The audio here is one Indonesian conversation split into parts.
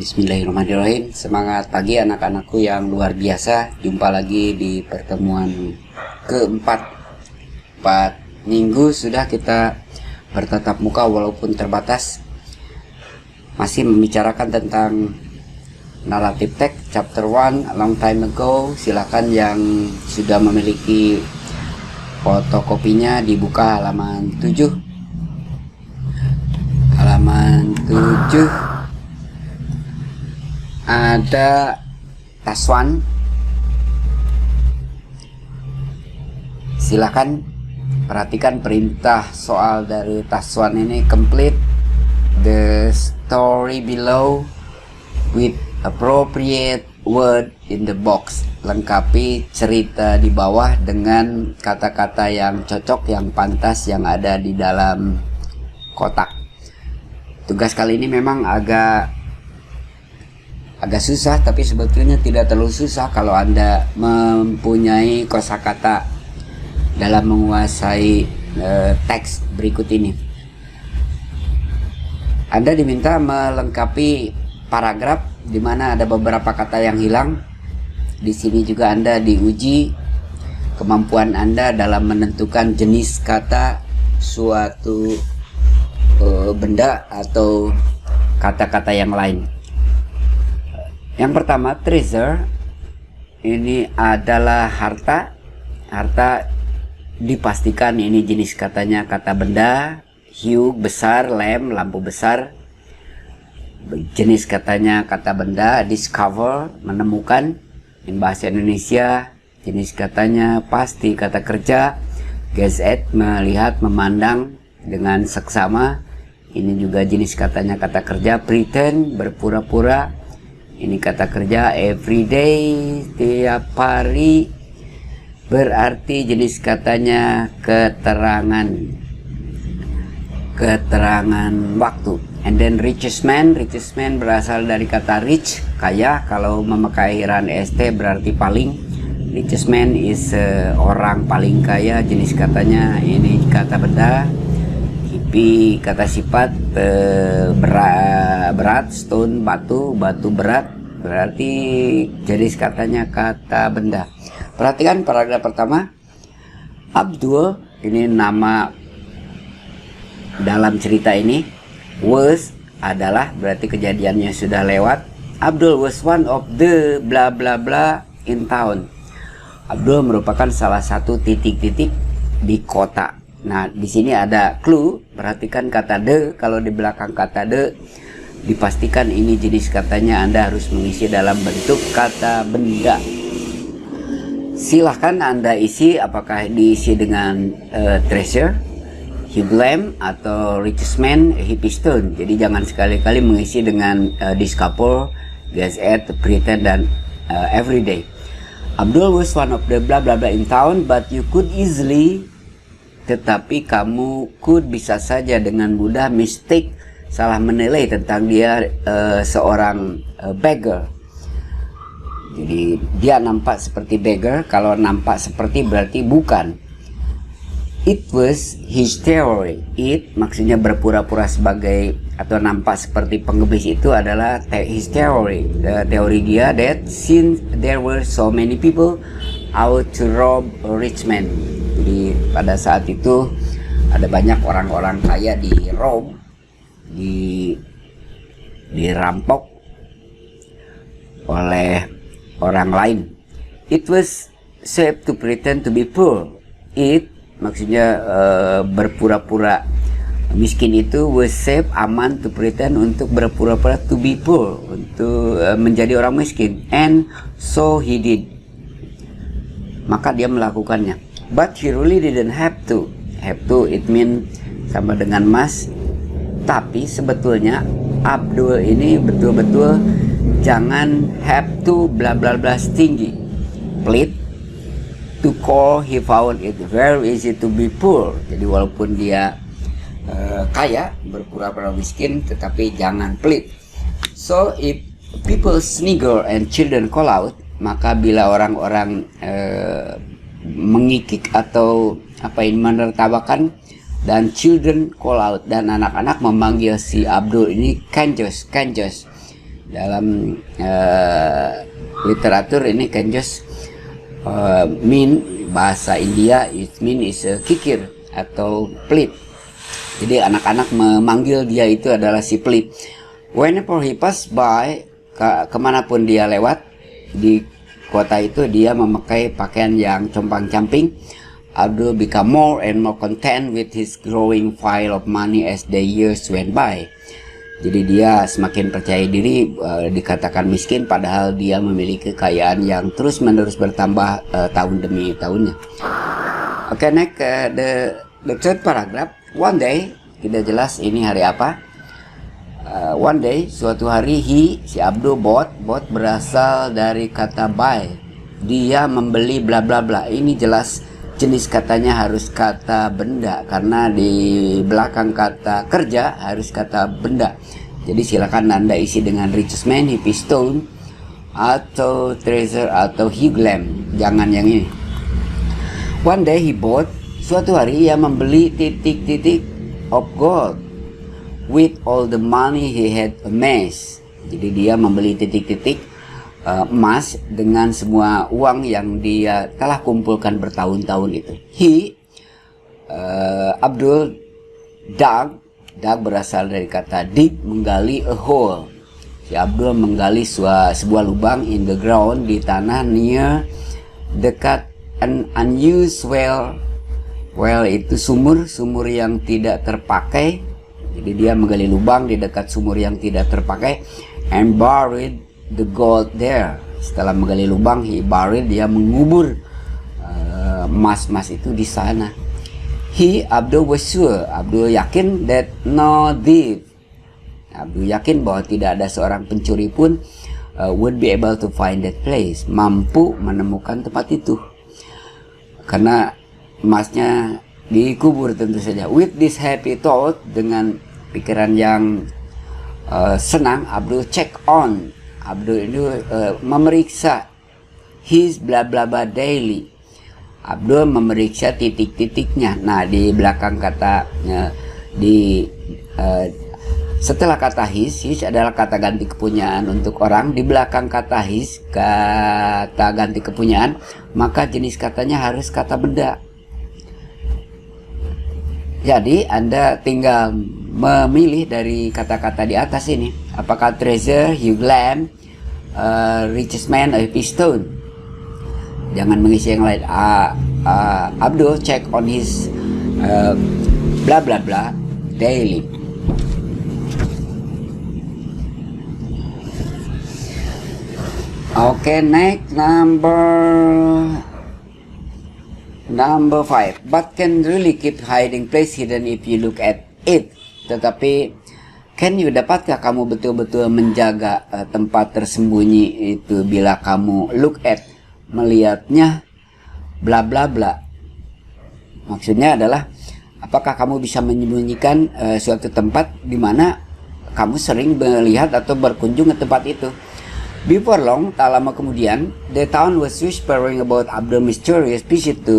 Bismillahirrahmanirrahim. Semangat pagi anak-anakku yang luar biasa. Jumpa lagi di pertemuan keempat. 4 minggu sudah kita bertatap muka walaupun terbatas. Masih membicarakan tentang narrative text chapter 1 a long time ago. Silakan yang sudah memiliki fotokopinya dibuka halaman 7. Halaman 7 ada Taswan. Silakan perhatikan perintah soal dari Taswan ini. Complete the story below with appropriate word in the box. Lengkapi cerita di bawah dengan kata-kata yang cocok, yang pantas, yang ada di dalam kotak. Tugas kali ini memang agak susah, tapi sebetulnya tidak terlalu susah kalau Anda mempunyai kosakata dalam menguasai teks berikut ini. Anda diminta melengkapi paragraf di mana ada beberapa kata yang hilang. Di sini juga Anda diuji kemampuan Anda dalam menentukan jenis kata suatu benda atau kata-kata yang lain. Yang pertama, treasure ini adalah harta. Harta dipastikan ini jenis katanya kata benda. Hue besar, lamp lampu besar. Jenis katanya kata benda. Discover menemukan. In bahasa Indonesia jenis katanya pasti kata kerja. Gaze at melihat, memandang dengan seksama. Ini juga jenis katanya kata kerja. Pretend berpura-pura. Ini kata kerja. Everyday tiap hari berarti jenis katanya keterangan waktu. And then richest man berasal dari kata rich, kaya. Kalau memakai akhiran st berarti paling. Richest man is orang paling kaya. Jenis katanya ini kata benda. Hippie kata sifat. Berat, stone batu berat berarti jenis katanya kata benda. Perhatikan paragraf pertama. Abdul ini nama dalam cerita ini. Was adalah berarti kejadiannya sudah lewat. Abdul was one of the bla bla bla in town. Abdul merupakan salah satu titik-titik di kota. Nah, di sini ada clue. Perhatikan kata the. Kalau di belakang kata the, dipastikan ini jenis katanya Anda harus mengisi dalam bentuk kata benda. Silahkan Anda isi, apakah diisi dengan treasure, hip lamp, atau richest man, hippie stone. Jadi jangan sekali-kali mengisi dengan discover, gaze at, pretend, dan everyday. Abdul was one of the blah blah blah in town, but you could easily, tetapi kamu bisa saja dengan mudah mistake, salah menilai tentang dia seorang beggar. Jadi dia nampak seperti beggar. Kalau nampak seperti berarti bukan. It was his theory. It maksudnya berpura-pura sebagai atau nampak seperti pengebis itu adalah his theory. Teori dia that since there were so many people out to rob a rich man. Jadi pada saat itu ada banyak orang-orang kaya dirampok oleh orang lain. It was safe to pretend to be poor. It maksudnya berpura-pura miskin itu. Was safe, aman, to pretend untuk berpura-pura, to be poor untuk menjadi orang miskin. And so he did. Maka dia melakukannya. But he really didn't have to. Have to it mean sama dengan must. Tapi sebetulnya Abdul ini betul-betul jangan have to bla bla bla tinggi. Plead to call, he found it very easy to be poor. Jadi walaupun dia kaya, berpura-pura miskin, tetapi jangan plead. So if people snigger and children call out, maka bila orang-orang mengikik atau menertawakan dan children call out, dan anak-anak memanggil si Abdul ini kanjos. dalam literatur ini can just mean, bahasa India it mean is a kikir atau pelit. Jadi anak-anak memanggil dia itu adalah si pelit. Whenever he pass by, kemanapun dia lewat di kota itu, dia memakai pakaian yang compang-camping. Abdul become more and more content with his growing pile of money as the years went by. Jadi dia semakin percaya diri, dikatakan miskin padahal dia memiliki kekayaan yang terus-menerus bertambah tahun demi tahunnya. Oke, next the third paragraph. One day, tidak jelas ini hari apa. One day, suatu hari si Abdul bought berasal dari kata buy. Dia membeli bla bla bla. Ini jelas jenis katanya harus kata benda, karena di belakang kata kerja harus kata benda. Jadi silakan Anda isi dengan richest man, hippie stone, atau treasure, atau he glam. Jangan yang ini. One day he bought, suatu hari ia membeli titik-titik of gold with all the money he had amassed. Jadi dia membeli titik-titik emas dengan semua uang yang dia telah kumpulkan bertahun-tahun itu. Abdul dug berasal dari kata dig, menggali, a hole. Si Abdul menggali sebuah lubang in the ground, di tanah, near, dekat an unused well. Well itu sumur yang tidak terpakai. Jadi dia menggali lubang di dekat sumur yang tidak terpakai, and buried the gold there. Setelah menggali lubang, he buried, dia mengubur emas-emas itu di sana. Abdul was sure, Abdul yakin that no thief, Abdul yakin bahwa tidak ada seorang pencuri pun would be able to find that place, mampu menemukan tempat itu, karena emasnya dikubur tentu saja. With this happy thought, dengan pikiran yang senang, Abdul check on, Abdul itu memeriksa his bla bla bla daily. Abdul memeriksa titik-titiknya. Nah, di belakang kata setelah kata his adalah kata ganti kepunyaan untuk orang. Di belakang kata his, kata ganti kepunyaan, maka jenis katanya harus kata benda. Jadi Anda tinggal memilih dari kata-kata di atas ini. Apakah treasure, he glam, richest man, a hippie stone. Jangan mengisi yang lain. Abdul check on his bla bla bla daily. Okay, next number 5. But can really keep hiding place hidden if you look at it. Tetapi dapatkah kamu betul-betul menjaga tempat tersembunyi itu bila kamu look at, melihatnya, bla bla bla. Maksudnya adalah apakah kamu bisa menyembunyikan suatu tempat di mana kamu sering melihat atau berkunjung ke tempat itu. Before long, tak lama kemudian, the town was whispering about Abdul mysterious visit to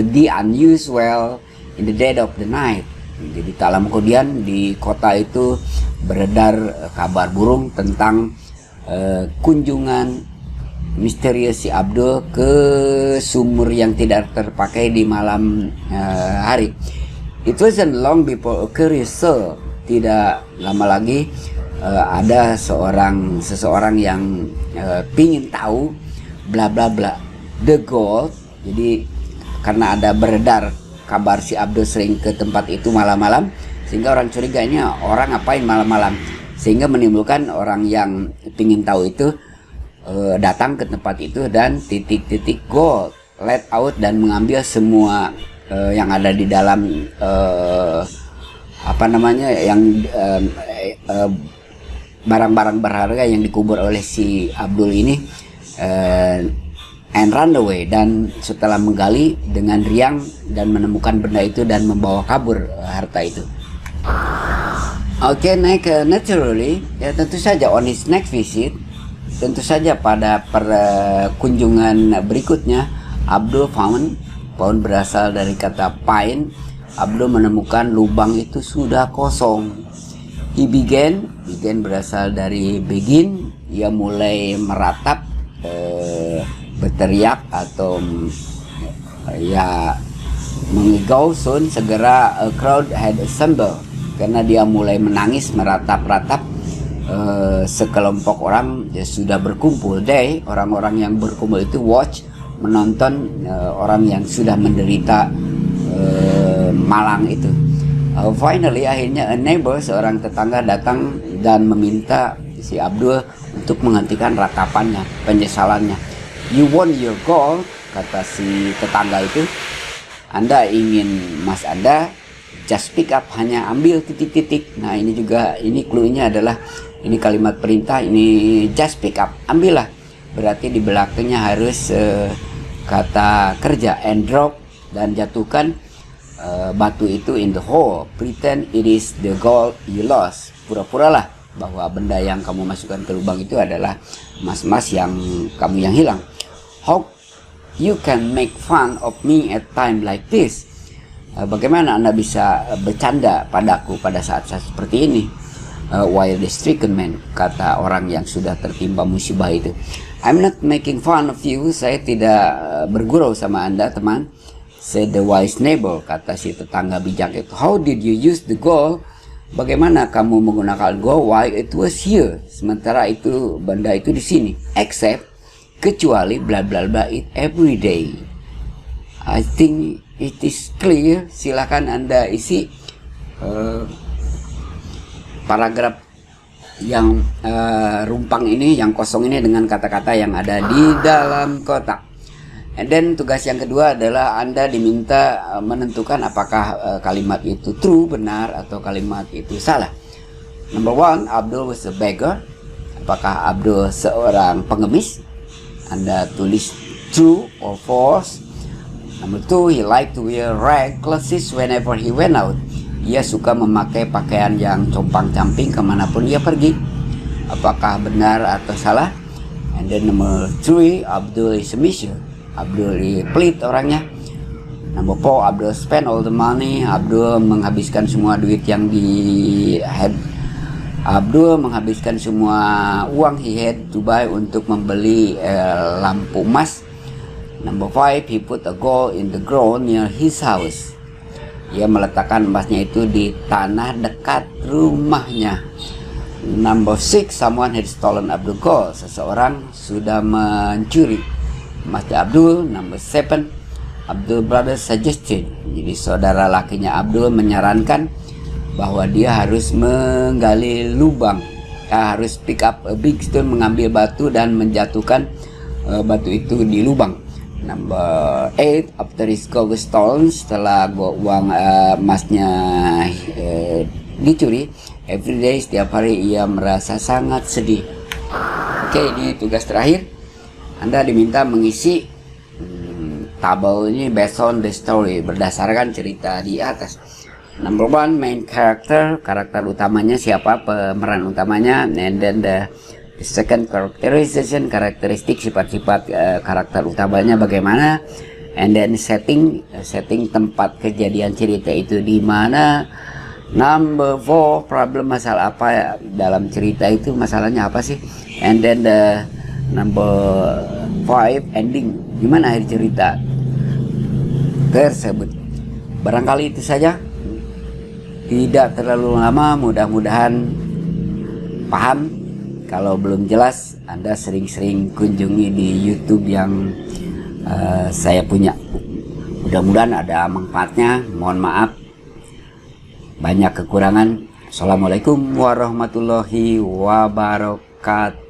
the unused well in the dead of the night. Jadi tak lama kemudian di kota itu beredar kabar burung tentang kunjungan misterius si Abdul ke sumur yang tidak terpakai di malam hari. It wasn't long before a curious soul. Tidak lama lagi ada seseorang yang pingin tahu bla bla bla the gold. Jadi karena ada beredar kabar si Abdul sering ke tempat itu malam-malam, sehingga orang curiga ini orang ngapain malam-malam, sehingga menimbulkan orang yang pingin tahu itu datang ke tempat itu dan titik-titik gold, let out, dan mengambil semua yang ada di dalam barang-barang berharga yang dikubur oleh si Abdul ini, and run away. Dan setelah menggali dengan riang dan menemukan benda itu dan membawa kabur harta itu. Oke, naturally, ya tentu saja on his next visit, tentu saja pada kunjungan berikutnya, Abdul found berasal dari kata pine. Abdul menemukan lubang itu sudah kosong. He began berasal dari begin, ia mulai meratap, berteriak atau ya mengigau. Soon segera a crowd had assembled, karena dia mulai menangis, meratap-ratap. Sekelompok orang ya sudah berkumpul. Orang-orang yang berkumpul itu watch, menonton orang yang sudah menderita malang itu. Finally, akhirnya a neighbor, seorang tetangga datang dan meminta si Abdul untuk menghentikan ratapannya, penyesalannya. You won your goal, kata si tetangga itu. Anda ingin emas Anda, just pick up, hanya ambil titik-titik. Nah ini juga, ini clue-nya adalah, ini kalimat perintah, ini just pick up, ambillah. Berarti di belakangnya harus kata kerja, and drop, dan jatuhkan batu itu in the hole. Pretend it is the gold you lost. Pura-puralah bahwa benda yang kamu masukkan ke lubang itu adalah emas-emas yang kamu yang hilang. How you can make fun of me at time like this? Bagaimana Anda bisa bercanda padaku pada saat-saat seperti ini? While the stricken man, kata orang yang sudah tertimpa musibah itu. I'm not making fun of you. Saya tidak bergurau sama Anda, teman. Said the wise neighbor, kata si tetangga bijak itu. How did you use the gold? Bagaimana kamu menggunakan gold while it was here? Sementara itu benda itu di sini. Except, kecuali bla bla bla it every day. I think it is clear. Silakan Anda isi paragraf yang rumpang ini, yang kosong ini dengan kata-kata yang ada di dalam kotak. And then tugas yang kedua adalah Anda diminta menentukan apakah kalimat itu true, benar, atau kalimat itu salah. Number one, Abdul was a beggar. Apakah Abdul seorang pengemis? Anda tulis true or false. Number two, he liked to wear rag clothes whenever he went out. Ia suka memakai pakaian yang compang-camping kemanapun ia pergi. Apakah benar atau salah? And then number three, Abdul is a miser. Abdul pelit orangnya. Number four, Abdul spend all the money. Abdul menghabiskan semua duit yang Abdul menghabiskan semua uang he had to buy untuk membeli lampu emas. Number five, he put a gold in the ground near his house. Ia meletakkan emasnya itu di tanah dekat rumahnya. Number six, someone had stolen Abdul gold. Seseorang sudah mencuri emasnya Abdul. Number seven, Abdul brother suggested. Jadi saudara lakinya Abdul menyarankan bahwa dia harus menggali lubang, harus pick up a big stone, mengambil batu dan menjatuhkan batu itu di lubang. Number 8, after his gold was stolen, setelah uang emasnya dicuri, every day, setiap hari ia merasa sangat sedih. Oke, ini tugas terakhir. Anda diminta mengisi tabel ini based on the story, berdasarkan cerita di atas. Number one, main character, karakter utamanya siapa, pemeran utamanya. And then the second, characterization, karakteristik, sifat-sifat karakter utamanya bagaimana. And then setting tempat kejadian cerita itu di mana. Number four, problem, masalah apa dalam cerita itu, masalahnya apa sih. And then the number five, ending, gimana akhir cerita tersebut. Barangkali itu saja. Tidak terlalu lama, mudah-mudahan paham. Kalau belum jelas, Anda sering-sering kunjungi di YouTube yang saya punya. Mudah-mudahan ada manfaatnya. Mohon maaf banyak kekurangan. Assalamualaikum warahmatullahi wabarakatuh.